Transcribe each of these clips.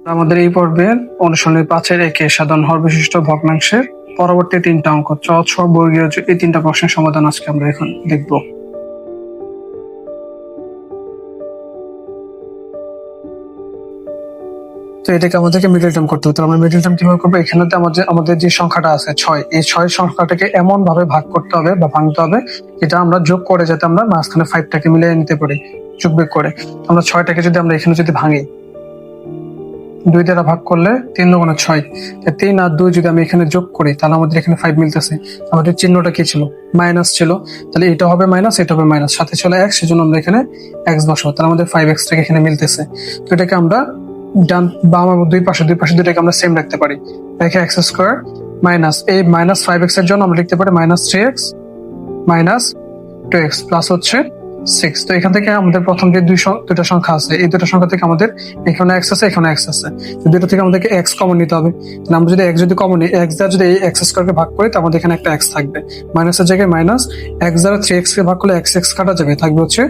আমাদের এই পর্বের অনুশীলনী 5-এর 1-এ সাধারণ হর বিশিষ্ট ভগ্নাংশের পরবর্তী 3টা অঙ্ক বর্গীয় এই 3টা প্রশ্নের সমাধান আজকে আমরা এখন দেখব। তো এটাকে আমাদেরকে মিডল টার্ম করতে হতো। আমরা মিডল টার্ম কিভাবে করবো? এখানে আমাদের যে সংখ্যাটা আছে 6, এই 6 সংখ্যাটাকে এমন ভাবে ভাগ করতে হবে বা ভাঙতে হবে যেটা আমরা যোগ করে যাতে আমরা মাঝখানে 5টাকে মিলিয়ে নিতে পারি, যোগ বিয়োগ করে। আমরা 6টাকে যদি আমরা এখানে যদি ভাঙি, 2 দ্বারা ভাগ করলে 3 দুগুণে 6, 3 আর 2 যদি আমি এখানে যোগ করি তাহলে আমাদের এখানে 5 মিলতেছে। আমাদের চিহ্নটা কি ছিল? মাইনাস ছিল, তাহলে এটা হবে মাইনাস, এটা হবে মাইনাস, সাথে ছিল x, সেজন্য আমরা এখানে x বসাবো, তাহলে আমাদের 5x টাকে এখানে মিলতেছে। তো এটাকে আমরা ডান বাম দুই পাশে দুটাকে আমরা সেম রাখতে পারি, রেখে x স্কয়ার মাইনাস এই মাইনাস 5x এর জন্য আমরা লিখতে পারি minus 3x minus 2x plus হচ্ছে 6। তো এখান থেকে আমাদের প্রথম যে দুটা সংখ্যা আছে, এই দুটো সংখ্যা থেকে আমাদের এখানে x আছে, এখানে x আছে, তো দুটো থেকে আমাদেরকে x কমন নিতে হবে। তাহলে আমরা যদি x যদি কমন নিই, x দ্বারা যদি এই x স্কয়ারকে ভাগ করি, তাহলে আমাদের এখানে একটা x থাকবে, মাইনাসের জায়গায় মাইনাস, x দ্বারা 3x কে ভাগ করলে x কাটা যাবে, থাকবে হচ্ছে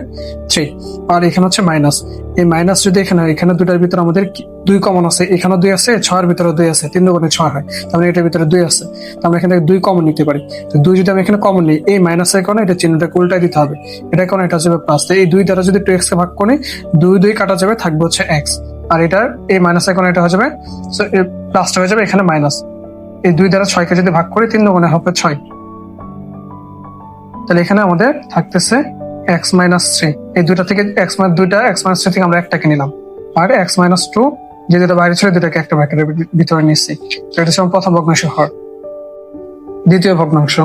3, আর এখানে হচ্ছে মাইনাস। এই মাইনাস যদি এখানে দুটার ভিতরে আমাদের 2 কমন আছে, এখানে 2 আছে, 6 এর ভিতরে 2 আছে, 3 দুগুণে 6 হয়, তাহলে এটার ভিতরে 2 আছে, তো আমরা এখান থেকে 2 কমন নিতে পারি। তো 2 যদি আমি এখানে কমন নিই, এই মাইনাসের কারণে এটা চিহ্নটাকে উল্টাই দিতে হবে, এটা কারণে এটা যাবে প্লাস। এই 2 দ্বারা যদি 2x কে ভাগ করি, 2 কাটা যাবে, থাকবে হচ্ছে x, আর এটার এই মাইনাসের কারণে এটা হয়ে যাবে, সো এই প্লাসটা হয়ে যাবে এখানে মাইনাস। এই 2 দ্বারা 6 কে যদি ভাগ করি, 3 দুগুণে হবে 6, তাহলে এখানে আমাদের থাকতেছে x মাইনাস 3। এই দুটা থেকে x মাইনাস 3 থেকে আমরা একটাকে নিলাম, আর x মাইনাস 2 যে দুটো বাইরে ছিল দুটাকে একটা ব্র্যাকেটের ভিতরে নিচ্ছি। তো এটা হচ্ছে প্রথম ভগ্নাংশ হর। দ্বিতীয় ভগ্নাংশ,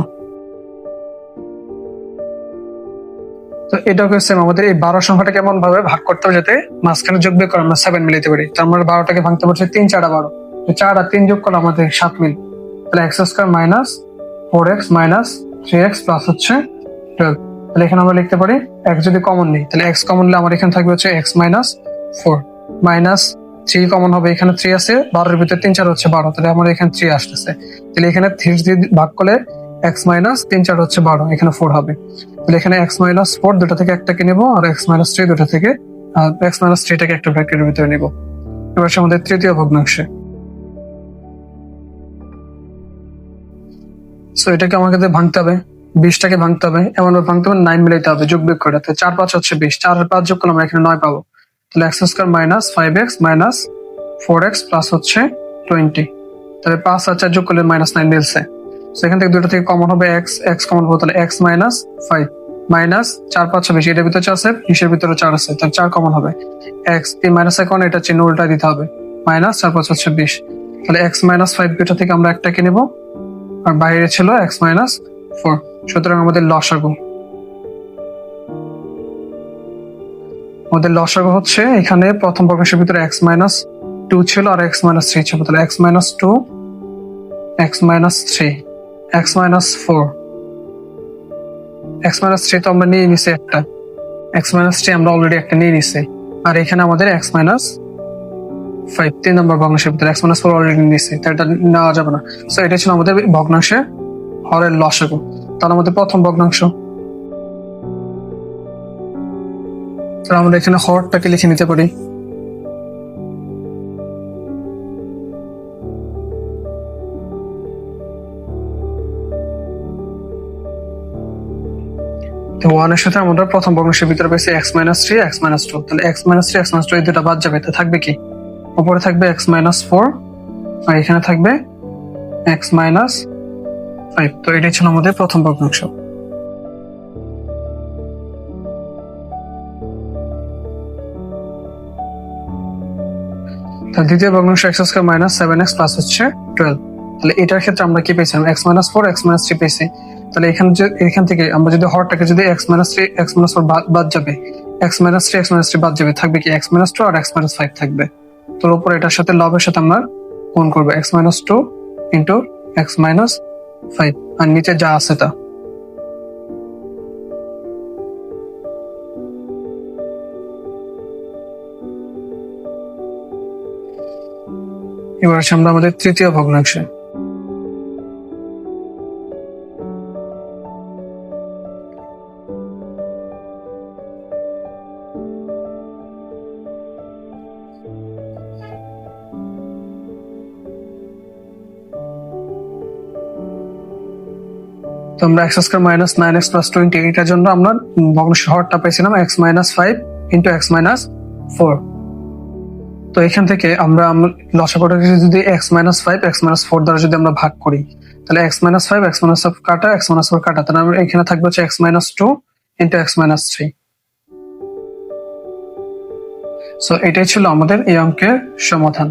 তো এটাকে সেম আমাদের এই 12 সংখ্যাটাকে এমন ভাবে ভাগ করতে হবে যাতে মাঝখানে যোগ বিয়োগ করে আমরা 7 মিলাইতে পারি। তো আমরা 12টাকে ভাঙতে পারছি 3 4 12, 4 আর 3 যোগ করলে আমাদের 7 মিল, তাহলে x square minus 4x minus 3x plus হচ্ছে 12। তাহলে এখানে আমরা লিখতে পারি x যদি কমন নিই, তাহলে x কমন নিলে আমার এখানে থাকবে হচ্ছে x মাইনাস 4 মাইনাস 3 কমন হবে, এখানে 3 আছে, 12 এর ভিতরে 3 4 হচ্ছে 12, তাহলে আমার এখানে 3 আসতেছে। তাহলে এখানে 3 দিয়ে ভাগ করলে x মাইনাস 3 4 হচ্ছে 12, এখানে 4 হবে। তাহলে এখানে x মাইনাস 4 দুটো থেকে একটাকে নেব, আর x মাইনাস 3 দুটো থেকে x মাইনাস 3টাকে একটা ব্র্যাকেটের ভিতরে নেব। এবার আমাদের তৃতীয় ভগ্নাংশে, সো এটাকে আমাকে ভাঙতে হবে, 20টাকে ভাঙতে হবে, এমন ভাঙতে হবে 9 মিলাইতে হবে, যোগ বিয়োগ করে। 4 5 হচ্ছে 20, 4 আর 5 যোগ করলে আমরা এখানে 9 পাবো। তাহলে x square minus 5x minus 4x plus হচ্ছে 20, তাহলে 5 আর 4 যোগ করলে মাইনাস 9 মিলছে। সেখান থেকে দুটো থেকে কমন হবে x কমন হবে, তাহলে x মাইনাস 5 মাইনাস 4 5 20, এটার ভিতরে 4 আছে, 20 ভিতরে 4 আছে, তাহলে 4 কমন হবে, x এই মাইনাস এখন এটা চিহ্ন উল্টা দিতে হবে, মাইনাস 4 5 হচ্ছে 20, তাহলে x মাইনাস 5 দুটো থেকে আমরা একটাকে নেব, আর বাইরে ছিল x মাইনাস 4, সুতরাং আমাদের লসাগু হচ্ছে এখানে প্রথম ভগ্নাংশের ভিতরে x মাইনাস 2 ছিল আর x মাইনাস 3 ছিল, তাহলে x minus 2 x minus 3 x minus 4, x minus 3 তো আমরা নিয়ে নিছি একটা, x মাইনাস 3 আমরা অলরেডি একটা নিয়ে নিছি, আর এখানে আমাদের x মাইনাস 5 3 নম্বর ভগ্নাংশের ভিতরে x মাইনাস 4 অলরেডি নিছি, তাই এটা নেওয়া যাবে না। সো এটা ছিল আমাদের ভগ্নাংশে হরের লসাগু। তাহলে আমাদের প্রথম ভগ্নাংশ, তাহলে আমরা এখানে হরটাকে লিখে নিতে পারি, তো 1 এর সাথে আমরা প্রথম ভগ্নাংশের ভিতরে পেয়েছি x মাইনাস 3 x মাইনাস 2, তাহলে x মাইনাস 3 x মাইনাস 2 এই দুটো বাদ যাবে, তো থাকবে কি? উপরে থাকবে x মাইনাস 4 আর এখানে থাকবে x মাইনাস 5। তো এটাই ছিল আমাদের প্রথম ভগ্নাংশ। তাহলে দ্বিতীয় ভগ্নাংশ x square minus 7x plus হচ্ছে 12, তাহলে এটার ক্ষেত্রে আমরা কি পেয়েছিলাম? x মাইনাস 4 x মাইনাস 3 পেয়েছি। তাহলে এখান থেকে আমরা যদি হরটাকে যদি x মাইনাস 3 x মাইনাস 4 বাদ যাবে, x মাইনাস 3 x মাইনাস 3 বাদ যাবে, থাকবে কি? x মাইনাস 2 আর x মাইনাস 5 থাকবে। তো উপরে এটার সাথে লবের সাথে আমরা গুণ করবো, x minus 2 into x minus 5, আর নিচে যা আছে তা। এবার আমরা আমাদের তৃতীয় ভগ্নাংশে, তো আমরা x square minus 9x plus 20 এটার জন্য আমরা ভগ্নাংশের হরটা পাইছিলাম x minus 5 into x minus 4। তো এখান থেকে আমরা লসাগুটাকে যদি x মাইনাস 5 x মাইনাস 4 দ্বারা যদি আমরা ভাগ করি, তাহলে x মাইনাস 5 x মাইনাস 5 কাটা, x মাইনাস 4 কাটা, তাহলে আমরা এখানে থাকবে হচ্ছে x minus 2 into x minus 3। So এটাই ছিল আমাদের এই অঙ্কের সমাধান।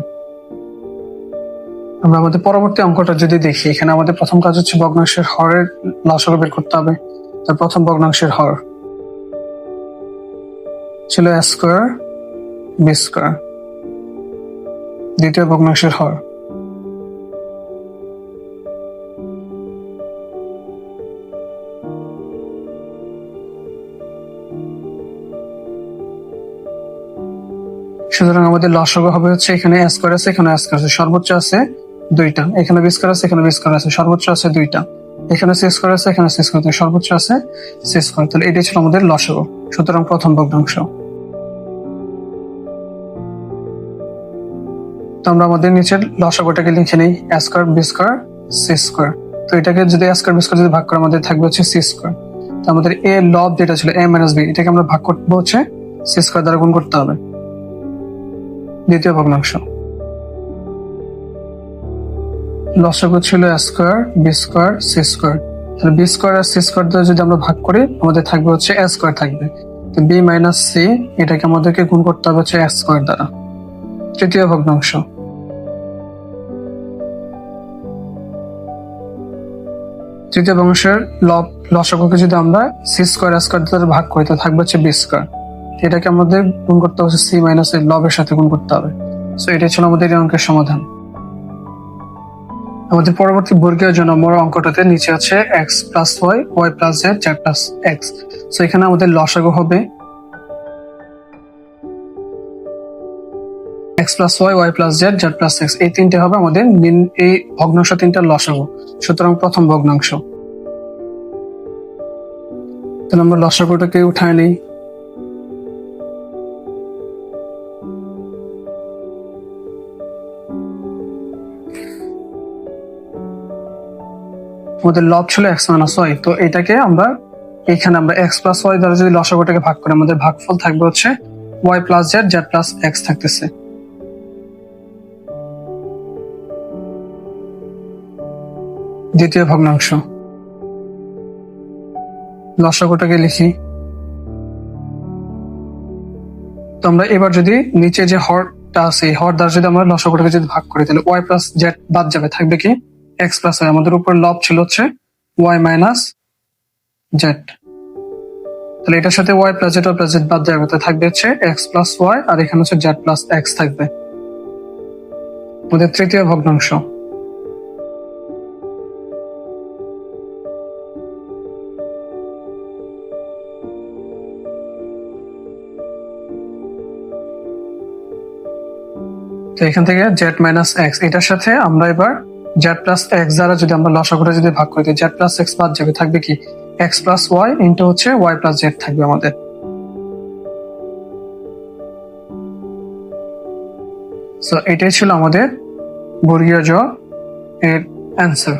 আমরা আমাদের পরবর্তী অঙ্কটা যদি দেখি, এখানে আমাদের প্রথম কাজ হচ্ছে ভগ্নাংশের হরের লসাগু বের করতে হবে। তার প্রথম ভগ্নাংশের হর ছিল a স্কয়ার b স্কয়ার, দ্বিতীয় ভগ্নাংশের হর সুতরাং আমাদের লসাগু হবে হচ্ছে এখানে a স্কয়ার আছে, এখানে a স্কয়ার আছে, সর্বোচ্চ আছে 2টা, এখানে b স্কয়ার আছে, এখানে b স্কয়ার আছে, সর্বোচ্চ আছে 2টা, এখানে c স্কয়ার আছে, এখানে c স্কয়ার আছে, সর্বোচ্চ আছে c স্কয়ার। তাহলে এটাই ছিল আমাদের লসাগু। সুতরাং প্রথম ভগ্নাংশ। তো আমরা আমাদের নিচের লসাগুটাকে লিখে নেই a square b square c square. তো এটাকে যদি a স্কয়ার b স্কয়ার যদি ভাগ করে আমাদের থাকবে হচ্ছে c স্কয়ার। তো আমাদের a লব যেটা ছিল a মাইনাস b, এটাকে আমরা ভাগ করতে হচ্ছে c স্কয়ার দ্বারা গুণ করতে হবে। দ্বিতীয় ভগ্নাংশ লসাগু ছিল a square b square c square. তাহলে b স্কয়ার আর c স্কয়ার দ্বারা যদি আমরা ভাগ করি আমাদের থাকবে হচ্ছে a স্কয়ার থাকবে। তো b মাইনাস c এটাকে আমাদেরকে গুণ করতে হবে হচ্ছে a স্কয়ার দ্বারা। তৃতীয় ভগ্নাংশ তৃতীয় ভগ্নাংশের লসাগুকে যদি আমরা c স্কয়ার a স্কয়ার দ্বারা ভাগ করি তো থাকবে হচ্ছে b স্কয়ার। এটাকে আমাদের গুণ করতে হবে c মাইনাস এর লবের সাথে গুণ করতে হবে। সো এটাই ছিল আমাদের এই অঙ্কের সমাধান। আমাদের পরবর্তী বর্গীয় জ নম্বর অঙ্কটাতে নিচে আছে x plus y y plus z z plus x। So এখানে আমাদের লসাগু হবে x plus y y plus z z plus x। এই তিনটে হবে আমাদের এই ভগ্নাংশ তিনটার লসাগু। সুতরাং প্রথম ভগ্নাংশ। তাহলে আমরা লসাগুটাকে উঠায় নেই। আমাদের লব ছিল x মাইনাস y। তো এটাকে আমরা এখানে আমরা x প্লাস y দ্বারা যদি লসাগুটাকে ভাগ করি আমাদের ভাগফল থাকবে হচ্ছে y plus z z plus x থাকতেছে। দ্বিতীয় ভগ্নাংশ লসাগুটাকে লিখি। তো আমরা এবার যদি নিচে যে হরটা আছে হর দ্বারা যদি আমরা লসাগুটাকে যদি ভাগ করি তাহলে y প্লাস z বাদ যাবে, থাকবে কি x প্লাস y। আমাদের উপর লব ছিল হচ্ছে y মাইনাস z। তাহলে এটার সাথে y প্লাস z বাদ যাবে, তো থাকবে হচ্ছে x প্লাস y আর এখানে হচ্ছে z প্লাস x থাকবে। আমাদের তৃতীয় ভগ্নাংশ তো এখান থেকে z মাইনাস x, এটার সাথে আমরা এবার z প্লাস x দ্বারা যদি আমরা লসাগুটা যদি ভাগ করি z প্লাস x বাদ যাবে, থাকবে কি x প্লাস y ইন্টু হচ্ছে y প্লাস z থাকবে আমাদের। সো এটাই ছিল আমাদের বর্গীয় জ এর অ্যান্সার।